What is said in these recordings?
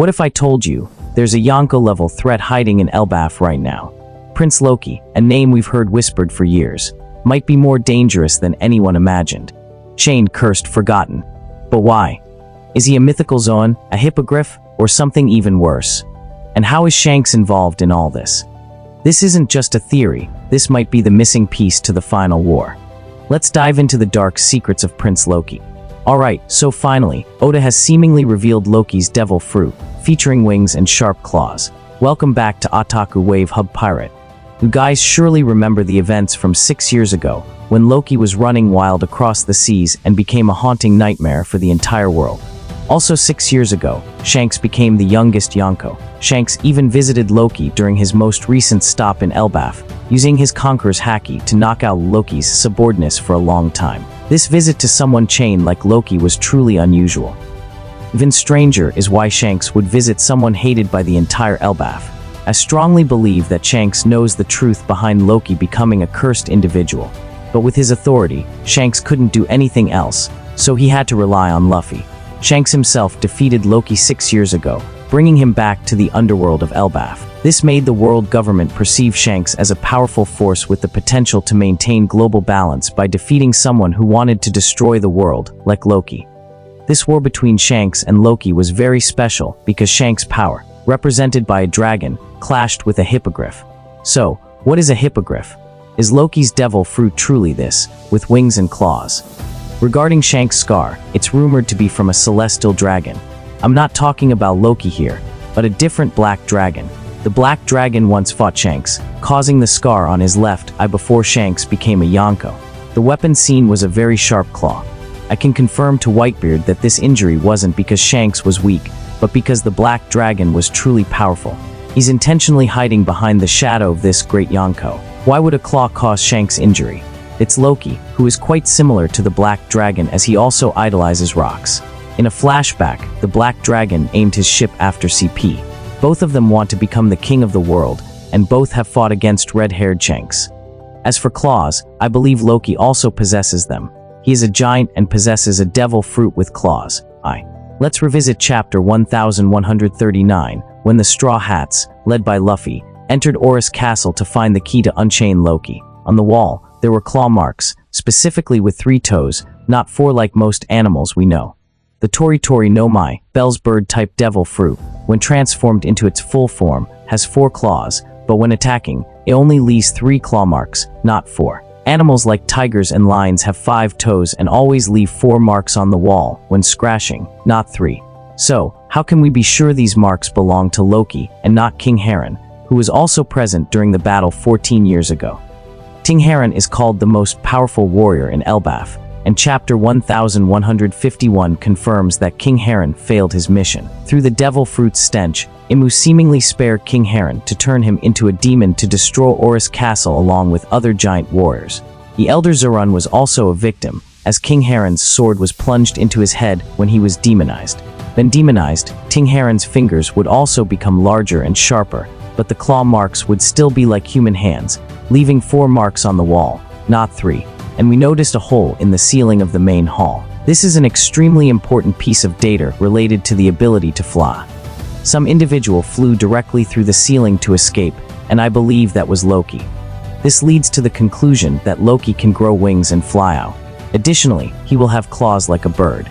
What if I told you there's a Yonko-level threat hiding in Elbaf right now? Prince Loki, a name we've heard whispered for years, might be more dangerous than anyone imagined. Chained, cursed, forgotten. But why? Is he a mythical Zoan, a Hippogriff, or something even worse? And how is Shanks involved in all this? This isn't just a theory, this might be the missing piece to the final war. Let's dive into the dark secrets of Prince Loki. Alright, so finally, Oda has seemingly revealed Loki's Devil Fruit, featuring wings and sharp claws. Welcome back to Otaku Wave Hub Pirate. You guys surely remember the events from 6 years ago, when Loki was running wild across the seas and became a haunting nightmare for the entire world. Also 6 years ago, Shanks became the youngest Yonko. Shanks even visited Loki during his most recent stop in Elbaf, using his Conqueror's Haki to knock out Loki's subordinates for a long time. This visit to someone chained like Loki was truly unusual. Even stranger is why Shanks would visit someone hated by the entire Elbaf. I strongly believe that Shanks knows the truth behind Loki becoming a cursed individual. But with his authority, Shanks couldn't do anything else, so he had to rely on Luffy. Shanks himself defeated Loki 6 years ago, bringing him back to the underworld of Elbaf. This made the world government perceive Shanks as a powerful force with the potential to maintain global balance by defeating someone who wanted to destroy the world, like Loki. This war between Shanks and Loki was very special because Shanks' power, represented by a dragon, clashed with a hippogriff. So, what is a hippogriff? Is Loki's devil fruit truly this, with wings and claws? Regarding Shanks' scar, it's rumored to be from a celestial dragon. I'm not talking about Loki here, but a different black dragon. The black dragon once fought Shanks, causing the scar on his left eye before Shanks became a Yonko. The weapon seen was a very sharp claw. I can confirm to Whitebeard that this injury wasn't because Shanks was weak, but because the black dragon was truly powerful. He's intentionally hiding behind the shadow of this great Yonko. Why would a claw cause Shanks' injury? It's Loki, who is quite similar to the black dragon as he also idolizes rocks. In a flashback, the black dragon aimed his ship after CP. Both of them want to become the king of the world, and both have fought against red-haired Shanks. As for claws, I believe Loki also possesses them. He is a giant and possesses a devil fruit with claws. Let's revisit chapter 1139, when the Straw Hats, led by Luffy, entered Orus Castle to find the key to unchain Loki. On the wall, there were claw marks, specifically with 3 toes, not 4 like most animals we know. The Tori no Mai, Bell's bird-type devil fruit, when transformed into its full form, has 4 claws, but when attacking, it only leaves 3 claw marks, not 4. Animals like tigers and lions have 5 toes and always leave 4 marks on the wall when scratching, not 3. So, how can we be sure these marks belong to Loki and not King Heron, who was also present during the battle 14 years ago? King Heron is called the most powerful warrior in Elbaf, and chapter 1151 confirms that King Heron failed his mission. Through the devil fruit's stench, Imu seemingly spared King Heron to turn him into a demon to destroy Orus Castle along with other giant warriors. The Elder Zoran was also a victim, as King Heron's sword was plunged into his head when he was demonized. When demonized, King Heron's fingers would also become larger and sharper, but the claw marks would still be like human hands, leaving 4 marks on the wall, not 3. And we noticed a hole in the ceiling of the main hall. This is an extremely important piece of data related to the ability to fly. Some individual flew directly through the ceiling to escape, and I believe that was Loki. This leads to the conclusion that Loki can grow wings and fly out. Additionally, he will have claws like a bird.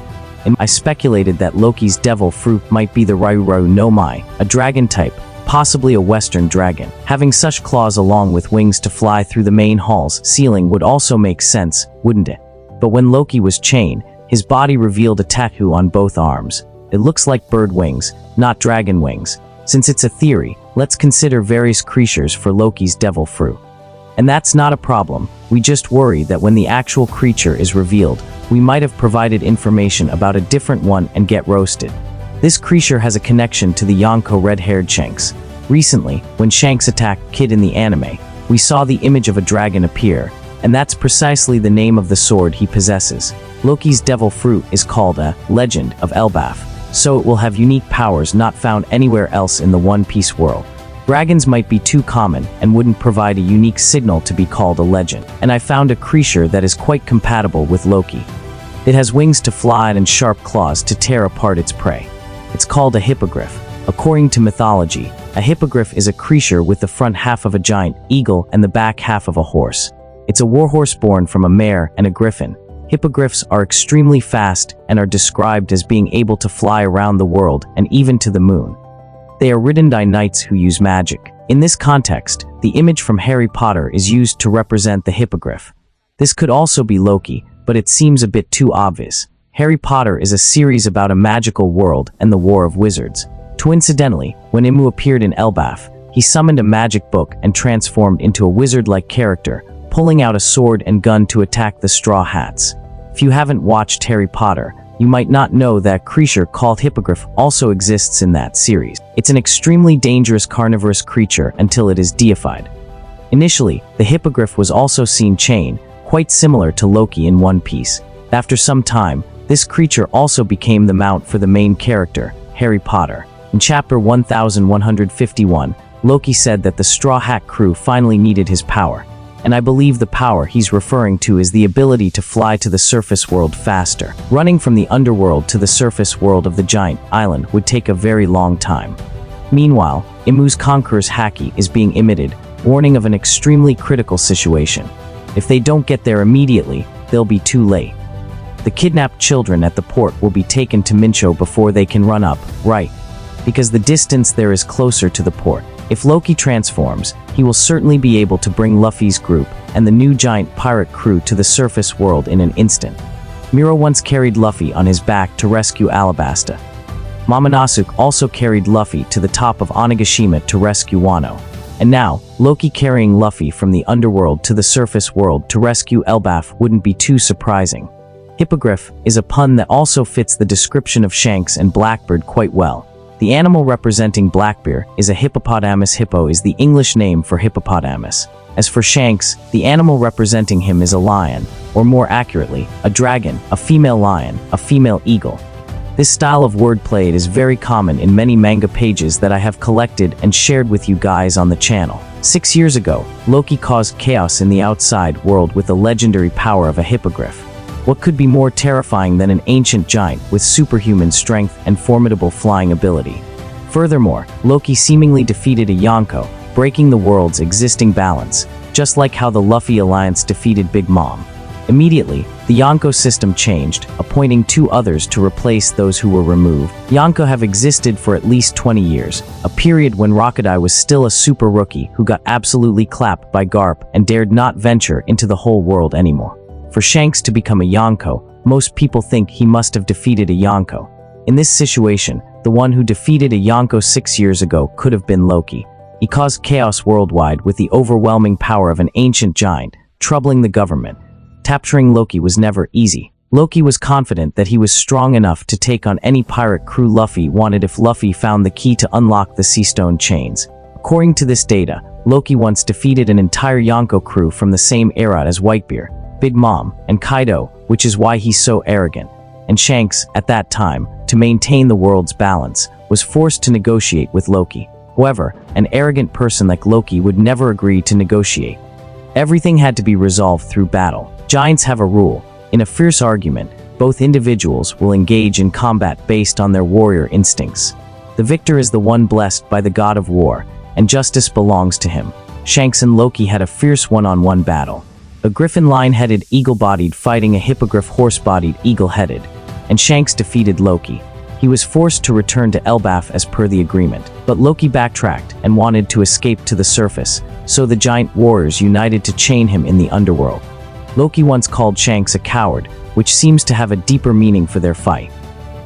And I speculated that Loki's devil fruit might be the Ryu no Mai, a dragon type, possibly a western dragon. Having such claws along with wings to fly through the main hall's ceiling would also make sense, wouldn't it? But when Loki was chained, his body revealed a tattoo on both arms. It looks like bird wings, not dragon wings. Since it's a theory, let's consider various creatures for Loki's devil fruit. And that's not a problem, we just worry that when the actual creature is revealed, we might have provided information about a different one and get roasted. This creature has a connection to the Yonko red-haired Shanks. Recently, when Shanks attacked Kid in the anime, we saw the image of a dragon appear, and that's precisely the name of the sword he possesses. Loki's devil fruit is called a Legend of Elbaf, so it will have unique powers not found anywhere else in the One Piece world. Dragons might be too common and wouldn't provide a unique signal to be called a legend, and I found a creature that is quite compatible with Loki. It has wings to fly and sharp claws to tear apart its prey. It's called a hippogriff. According to mythology, a hippogriff is a creature with the front half of a giant eagle and the back half of a horse. It's a warhorse born from a mare and a griffin. Hippogriffs are extremely fast and are described as being able to fly around the world and even to the moon. They are ridden by knights who use magic. In this context, the image from Harry Potter is used to represent the hippogriff. This could also be Loki, but it seems a bit too obvious. Harry Potter is a series about a magical world and the War of Wizards. Coincidentally, when Imu appeared in Elbaf, he summoned a magic book and transformed into a wizard-like character, pulling out a sword and gun to attack the Straw Hats. If you haven't watched Harry Potter, you might not know that creature called Hippogriff also exists in that series. It's an extremely dangerous carnivorous creature until it is deified. Initially, the Hippogriff was also seen chained, quite similar to Loki in One Piece. After some time, this creature also became the mount for the main character, Harry Potter. In chapter 1151, Loki said that the Straw Hat crew finally needed his power. And I believe the power he's referring to is the ability to fly to the surface world faster. Running from the underworld to the surface world of the giant island would take a very long time. Meanwhile, Imu's Conqueror's Haki is being emitted, warning of an extremely critical situation. If they don't get there immediately, they'll be too late. The kidnapped children at the port will be taken to Mincho before they can run up, right? Because the distance there is closer to the port. If Loki transforms, he will certainly be able to bring Luffy's group and the new giant pirate crew to the surface world in an instant. Miro once carried Luffy on his back to rescue Alabasta. Momonosuke also carried Luffy to the top of Onigashima to rescue Wano. And now, Loki carrying Luffy from the underworld to the surface world to rescue Elbaf wouldn't be too surprising. Hippogriff is a pun that also fits the description of Shanks and Blackbeard quite well. The animal representing Blackbeard is a hippopotamus. Hippo is the English name for hippopotamus. As for Shanks, the animal representing him is a lion, or more accurately, a dragon, a female lion, a female eagle. This style of wordplay is very common in many manga pages that I have collected and shared with you guys on the channel. 6 years ago, Loki caused chaos in the outside world with the legendary power of a hippogriff. What could be more terrifying than an ancient giant with superhuman strength and formidable flying ability? Furthermore, Loki seemingly defeated a Yonko, breaking the world's existing balance, just like how the Luffy Alliance defeated Big Mom. Immediately, the Yonko system changed, appointing 2 others to replace those who were removed. Yonko have existed for at least 20 years, a period when Rockudai was still a super rookie who got absolutely clapped by Garp and dared not venture into the whole world anymore. For Shanks to become a Yonko, most people think he must have defeated a Yonko. In this situation, the one who defeated a Yonko 6 years ago could have been Loki. He caused chaos worldwide with the overwhelming power of an ancient giant, troubling the government. Capturing Loki was never easy. Loki was confident that he was strong enough to take on any pirate crew Luffy wanted if Luffy found the key to unlock the Sea Stone chains. According to this data, Loki once defeated an entire Yonko crew from the same era as Whitebeard, Big Mom, and Kaido, which is why he's so arrogant. And Shanks, at that time, to maintain the world's balance, was forced to negotiate with Loki. However, an arrogant person like Loki would never agree to negotiate. Everything had to be resolved through battle. Giants have a rule. In a fierce argument, both individuals will engage in combat based on their warrior instincts. The victor is the one blessed by the god of war, and justice belongs to him. Shanks and Loki had a fierce one-on-one battle. A griffin lion-headed eagle-bodied fighting a hippogriff horse-bodied eagle-headed, and Shanks defeated Loki. He was forced to return to Elbaf as per the agreement, but Loki backtracked and wanted to escape to the surface, so the giant warriors united to chain him in the underworld. Loki once called Shanks a coward, which seems to have a deeper meaning for their fight.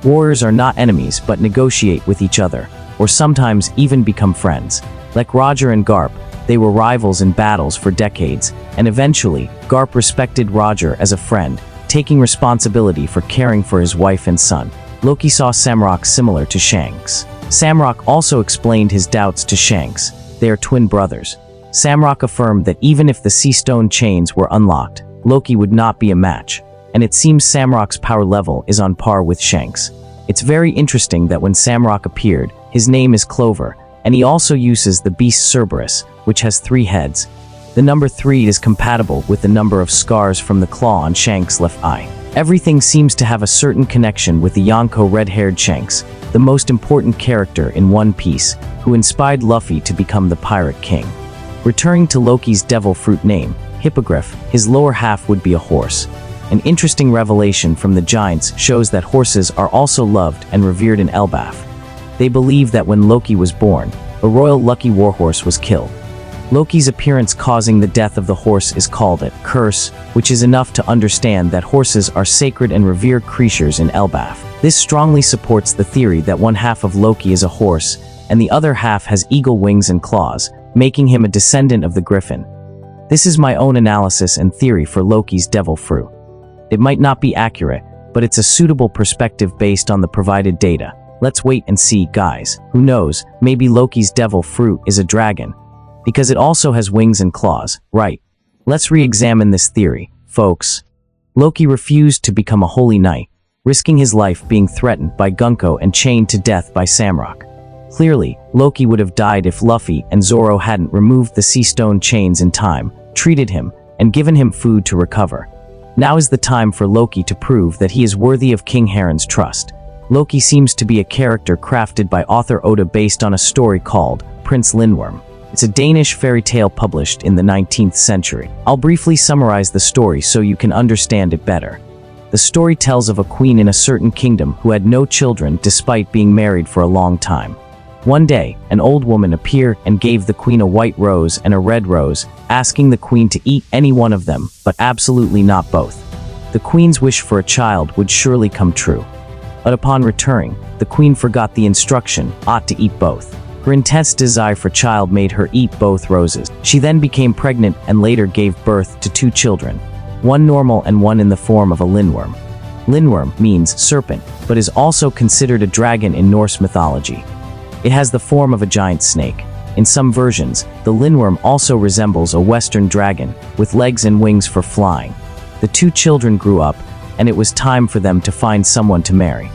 Warriors are not enemies but negotiate with each other, or sometimes even become friends. Like Roger and Garp, they were rivals in battles for decades, and eventually, Garp respected Roger as a friend, taking responsibility for caring for his wife and son. Loki saw Samrock similar to Shanks. Samrock also explained his doubts to Shanks. They are twin brothers. Samrock affirmed that even if the Sea Stone chains were unlocked, Loki would not be a match, and it seems Samrock's power level is on par with Shanks. It's very interesting that when Samrock appeared, his name is Clover, and he also uses the beast Cerberus, which has 3 heads. The number 3 is compatible with the number of scars from the claw on Shanks' left eye. Everything seems to have a certain connection with the Yonko red-haired Shanks, the most important character in One Piece, who inspired Luffy to become the Pirate King. Returning to Loki's Devil Fruit name, Hippogriff, his lower half would be a horse. An interesting revelation from the giants shows that horses are also loved and revered in Elbaf. They believe that when Loki was born, a royal lucky warhorse was killed. Loki's appearance causing the death of the horse is called a curse, which is enough to understand that horses are sacred and revered creatures in Elbaf. This strongly supports the theory that one half of Loki is a horse, and the other half has eagle wings and claws, making him a descendant of the griffin. This is my own analysis and theory for Loki's Devil Fruit. It might not be accurate, but it's a suitable perspective based on the provided data. Let's wait and see, guys. Who knows, maybe Loki's Devil Fruit is a dragon. Because it also has wings and claws, right? Let's re-examine this theory, folks. Loki refused to become a holy knight, risking his life being threatened by Gunko and chained to death by Samrock. Clearly, Loki would have died if Luffy and Zoro hadn't removed the sea stone chains in time, treated him, and given him food to recover. Now is the time for Loki to prove that he is worthy of King Heron's trust. Loki seems to be a character crafted by author Oda based on a story called Prince Lindworm. It's a Danish fairy tale published in the 19th century. I'll briefly summarize the story so you can understand it better. The story tells of a queen in a certain kingdom who had no children despite being married for a long time. One day, an old woman appeared and gave the queen a white rose and a red rose, asking the queen to eat any one of them, but absolutely not both. The queen's wish for a child would surely come true. But upon returning, the queen forgot the instruction, ought to eat both. Her intense desire for child made her eat both roses. She then became pregnant and later gave birth to 2 children, one normal and one in the form of a lindworm. Lindworm means serpent, but is also considered a dragon in Norse mythology. It has the form of a giant snake. In some versions, the lindworm also resembles a western dragon, with legs and wings for flying. The 2 children grew up, and it was time for them to find someone to marry.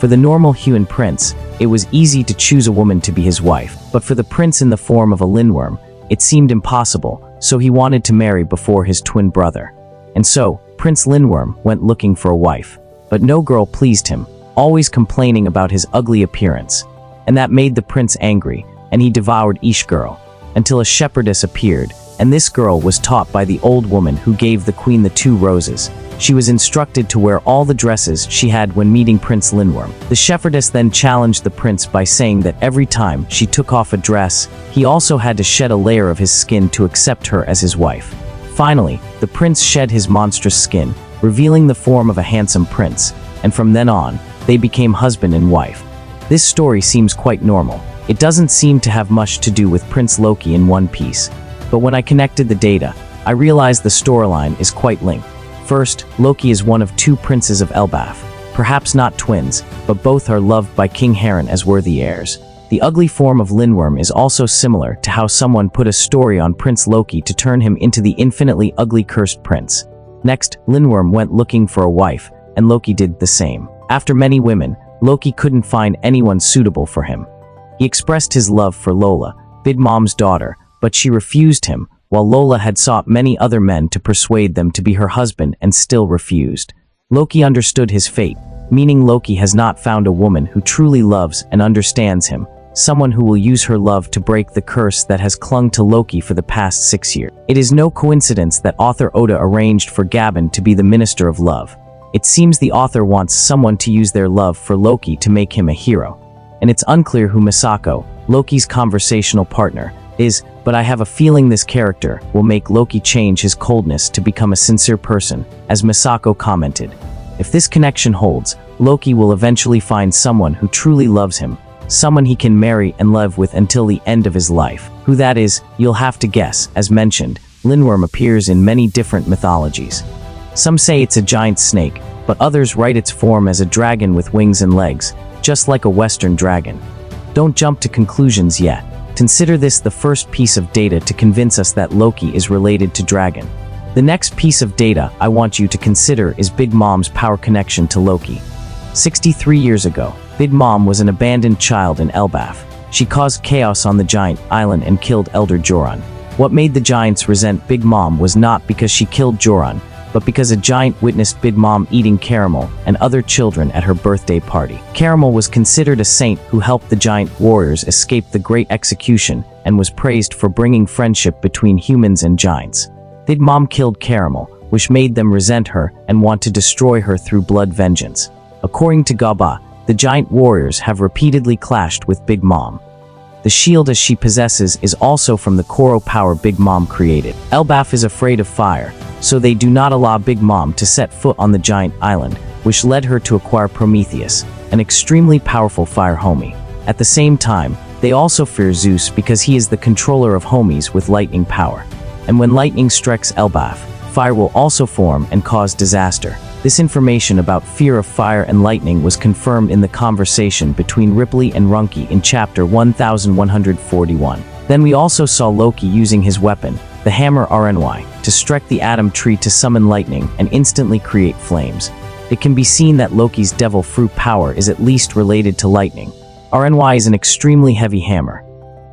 For the normal human prince, it was easy to choose a woman to be his wife, but for the prince in the form of a lindworm, it seemed impossible, so he wanted to marry before his twin brother. And so, Prince Lindworm went looking for a wife, but no girl pleased him, always complaining about his ugly appearance. And that made the prince angry, and he devoured each girl, until a shepherdess appeared, and this girl was taught by the old woman who gave the queen the 2 roses. She was instructed to wear all the dresses she had when meeting Prince Lindworm. The shepherdess then challenged the prince by saying that every time she took off a dress, he also had to shed a layer of his skin to accept her as his wife. Finally, the prince shed his monstrous skin, revealing the form of a handsome prince, and from then on, they became husband and wife. This story seems quite normal. It doesn't seem to have much to do with Prince Loki in One Piece. But when I connected the data, I realized the storyline is quite linked. First, Loki is one of 2 princes of Elbaf, perhaps not twins, but both are loved by King Heron as worthy heirs. The ugly form of Lindworm is also similar to how someone put a story on Prince Loki to turn him into the infinitely ugly cursed prince. Next, Lindworm went looking for a wife, and Loki did the same. After many women, Loki couldn't find anyone suitable for him. He expressed his love for Lola, Big Mom's daughter, but she refused him, while Lola had sought many other men to persuade them to be her husband and still refused. Loki understood his fate, meaning Loki has not found a woman who truly loves and understands him, someone who will use her love to break the curse that has clung to Loki for the past 6 years. It is no coincidence that author Oda arranged for Gabin to be the Minister of Love. It seems the author wants someone to use their love for Loki to make him a hero. And it's unclear who Misako, Loki's conversational partner, is, but I have a feeling this character will make Loki change his coldness to become a sincere person, as Misako commented. If this connection holds, Loki will eventually find someone who truly loves him, someone he can marry and live with until the end of his life. Who that is, you'll have to guess. As mentioned, Lindworm appears in many different mythologies. Some say it's a giant snake, but others write its form as a dragon with wings and legs, just like a Western dragon. Don't jump to conclusions yet. Consider this the first piece of data to convince us that Loki is related to dragon. The next piece of data I want you to consider is Big Mom's power connection to Loki. 63 years ago, Big Mom was an abandoned child in Elbaf. She caused chaos on the giant island and killed Elder Joran. What made the giants resent Big Mom was not because she killed Joran, but because a giant witnessed Big Mom eating Caramel and other children at her birthday party. Caramel was considered a saint who helped the giant warriors escape the great execution and was praised for bringing friendship between humans and giants. Big Mom killed Caramel, which made them resent her and want to destroy her through blood vengeance. According to Gaba, the giant warriors have repeatedly clashed with Big Mom. The shield as she possesses is also from the Koro power Big Mom created. Elbaf is afraid of fire, so they do not allow Big Mom to set foot on the giant island, which led her to acquire Prometheus, an extremely powerful fire homie. At the same time, they also fear Zeus because he is the controller of homies with lightning power. And when lightning strikes Elbaf, fire will also form and cause disaster. This information about fear of fire and lightning was confirmed in the conversation between Ripley and Runke in chapter 1141. Then we also saw Loki using his weapon, the hammer RNY, to strike the Atom Tree to summon lightning and instantly create flames. It can be seen that Loki's Devil Fruit power is at least related to lightning. RNY is an extremely heavy hammer.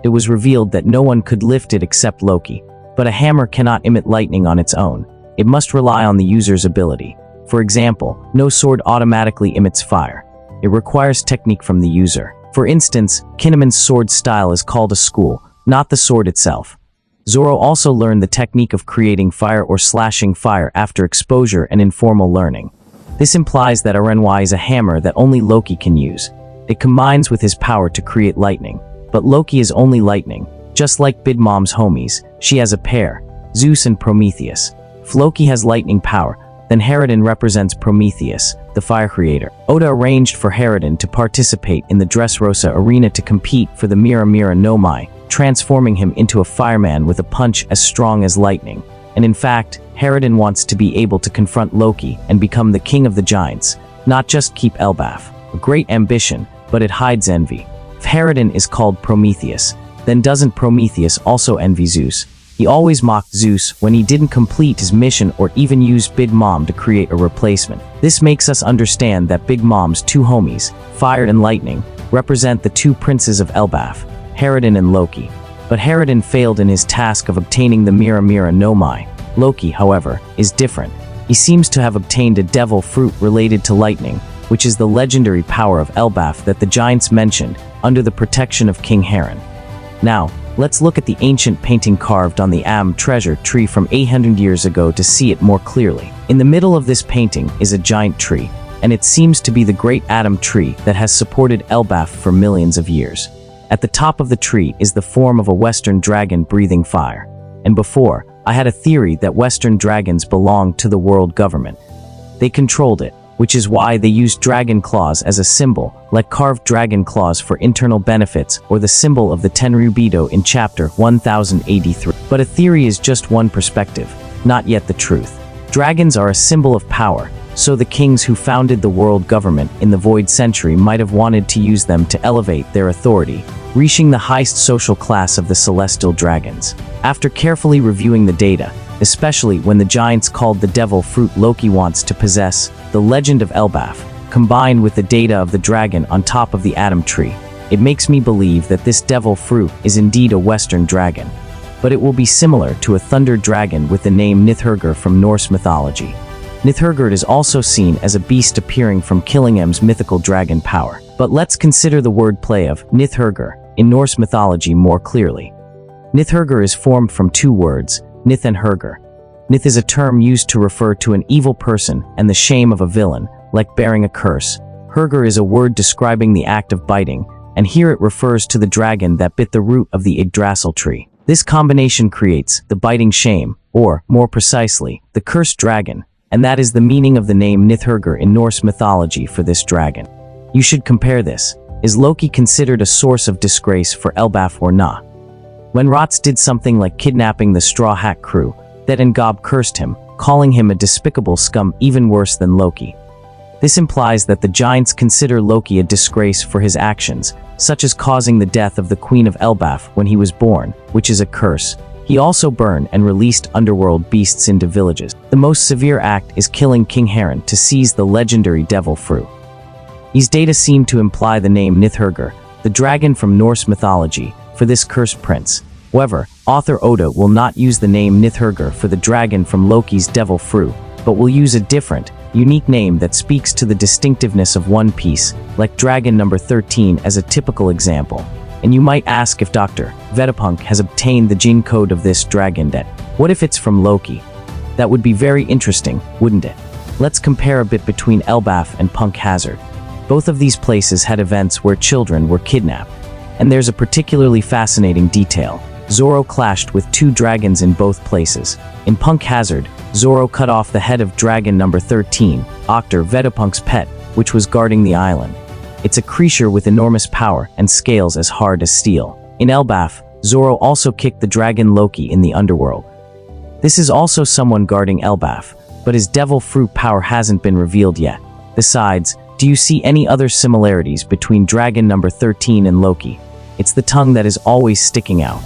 It was revealed that no one could lift it except Loki, but a hammer cannot emit lightning on its own. It must rely on the user's ability. For example, no sword automatically emits fire. It requires technique from the user. For instance, Kinnaman's sword style is called a school, not the sword itself. Zoro also learned the technique of creating fire or slashing fire after exposure and informal learning. This implies that RNY is a hammer that only Loki can use. It combines with his power to create lightning, but Loki is only lightning. Just like Big Mom's homies, she has a pair, Zeus and Prometheus. If Loki has lightning power, then Harridan represents Prometheus, the fire creator. Oda arranged for Harridan to participate in the Dressrosa arena to compete for the Mira Mira no Mai, transforming him into a fireman with a punch as strong as lightning. And in fact, Harridan wants to be able to confront Loki and become the king of the giants, not just keep Elbaf. A great ambition, but it hides envy. If Harridan is called Prometheus, then doesn't Prometheus also envy Zeus? He always mocked Zeus when he didn't complete his mission or even use Big Mom to create a replacement. This makes us understand that Big Mom's two homies, Fire and Lightning, represent the two princes of Elbaf, Harridan and Loki. But Harridan failed in his task of obtaining the Mira Mira no Mai. Loki, however, is different. He seems to have obtained a devil fruit related to lightning, which is the legendary power of Elbaf that the giants mentioned, under the protection of King Harren. Now, let's look at the ancient painting carved on the Am treasure tree from 800 years ago to see it more clearly. In the middle of this painting is a giant tree, and it seems to be the great Atom Tree that has supported Elbaf for millions of years. At the top of the tree is the form of a Western dragon breathing fire. And before, I had a theory that Western dragons belonged to the world government. They controlled it, which is why they used dragon claws as a symbol, like carved dragon claws for internal benefits or the symbol of the Tenryubido in chapter 1083. But a theory is just one perspective, not yet the truth. Dragons are a symbol of power, so the kings who founded the world government in the Void Century might have wanted to use them to elevate their authority, reaching the highest social class of the celestial dragons. After carefully reviewing the data, especially when the giants called the Devil Fruit Loki wants to possess, the legend of Elbaf, combined with the data of the dragon on top of the Atom Tree, it makes me believe that this Devil Fruit is indeed a Western dragon. But it will be similar to a thunder dragon with the name Nithurgur from Norse mythology. Nithurgur is also seen as a beast appearing from Killingham's mythical dragon power. But let's consider the wordplay of Nithurgur in Norse mythology more clearly. Nithurgur is formed from two words, Nith and Hurgur. Nith is a term used to refer to an evil person and the shame of a villain, like bearing a curse. Hurgur is a word describing the act of biting, and here it refers to the dragon that bit the root of the Yggdrasil tree. This combination creates the biting shame, or, more precisely, the cursed dragon, and that is the meaning of the name Nithurgur in Norse mythology for this dragon. You should compare this. Is Loki considered a source of disgrace for Elbaf or not? When Rots did something like kidnapping the Straw Hat crew, that Ngob cursed him, calling him a despicable scum even worse than Loki. This implies that the giants consider Loki a disgrace for his actions, such as causing the death of the Queen of Elbaf when he was born, which is a curse. He also burned and released underworld beasts into villages. The most severe act is killing King Harren to seize the legendary Devil Fruit. These data seem to imply the name Nithurgur, the dragon from Norse mythology, for this cursed prince. However, author Oda will not use the name Nithurgur for the dragon from Loki's Devil Fruit, but we'll use a different, unique name that speaks to the distinctiveness of One Piece, like Dragon number 13 as a typical example. And you might ask if Dr. Vegapunk has obtained the gene code of this dragon that, what if it's from Loki? That would be very interesting, wouldn't it? Let's compare a bit between Elbaf and Punk Hazard. Both of these places had events where children were kidnapped. And there's a particularly fascinating detail. Zoro clashed with two dragons in both places. In Punk Hazard, Zoro cut off the head of dragon number 13, Dr. Vegapunk's pet, which was guarding the island. It's a creature with enormous power and scales as hard as steel. In Elbaf, Zoro also kicked the dragon Loki in the underworld. This is also someone guarding Elbaf, but his devil fruit power hasn't been revealed yet. Besides, do you see any other similarities between dragon number 13 and Loki? It's the tongue that is always sticking out.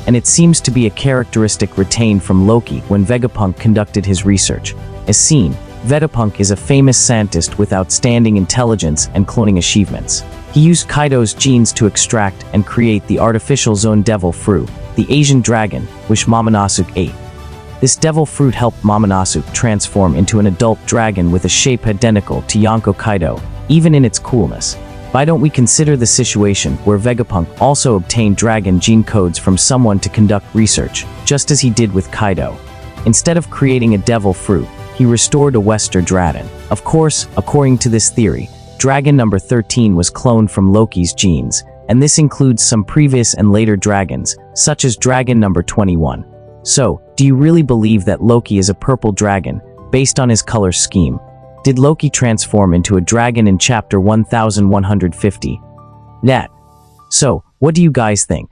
And it seems to be a characteristic retained from Loki when Vegapunk conducted his research. As seen, Vegapunk is a famous scientist with outstanding intelligence and cloning achievements. He used Kaido's genes to extract and create the artificial Zoan Devil Fruit, the Asian dragon, which Momonosuke ate. This devil fruit helped Momonosuke transform into an adult dragon with a shape identical to Yonko Kaido, even in its coolness. Why don't we consider the situation where Vegapunk also obtained dragon gene codes from someone to conduct research, just as he did with Kaido? Instead of creating a devil fruit, he restored a Western dragon. Of course, according to this theory, dragon number 13 was cloned from Loki's genes, and this includes some previous and later dragons, such as dragon number 21. So, do you really believe that Loki is a purple dragon, based on his color scheme? Did Loki transform into a dragon in chapter 1150? That. So, what do you guys think?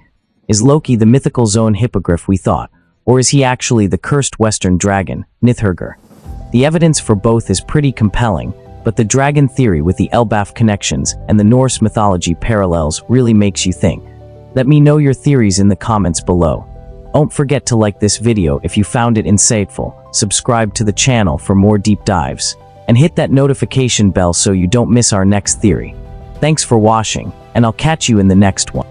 Is Loki the mythical Zoan Hippogriff we thought, or is he actually the cursed Western dragon, Nithurger? The evidence for both is pretty compelling, but the dragon theory with the Elbaf connections and the Norse mythology parallels really makes you think. Let me know your theories in the comments below. Don't forget to like this video if you found it insightful, subscribe to the channel for more deep dives, and hit that notification bell so you don't miss our next theory. Thanks for watching, and I'll catch you in the next one.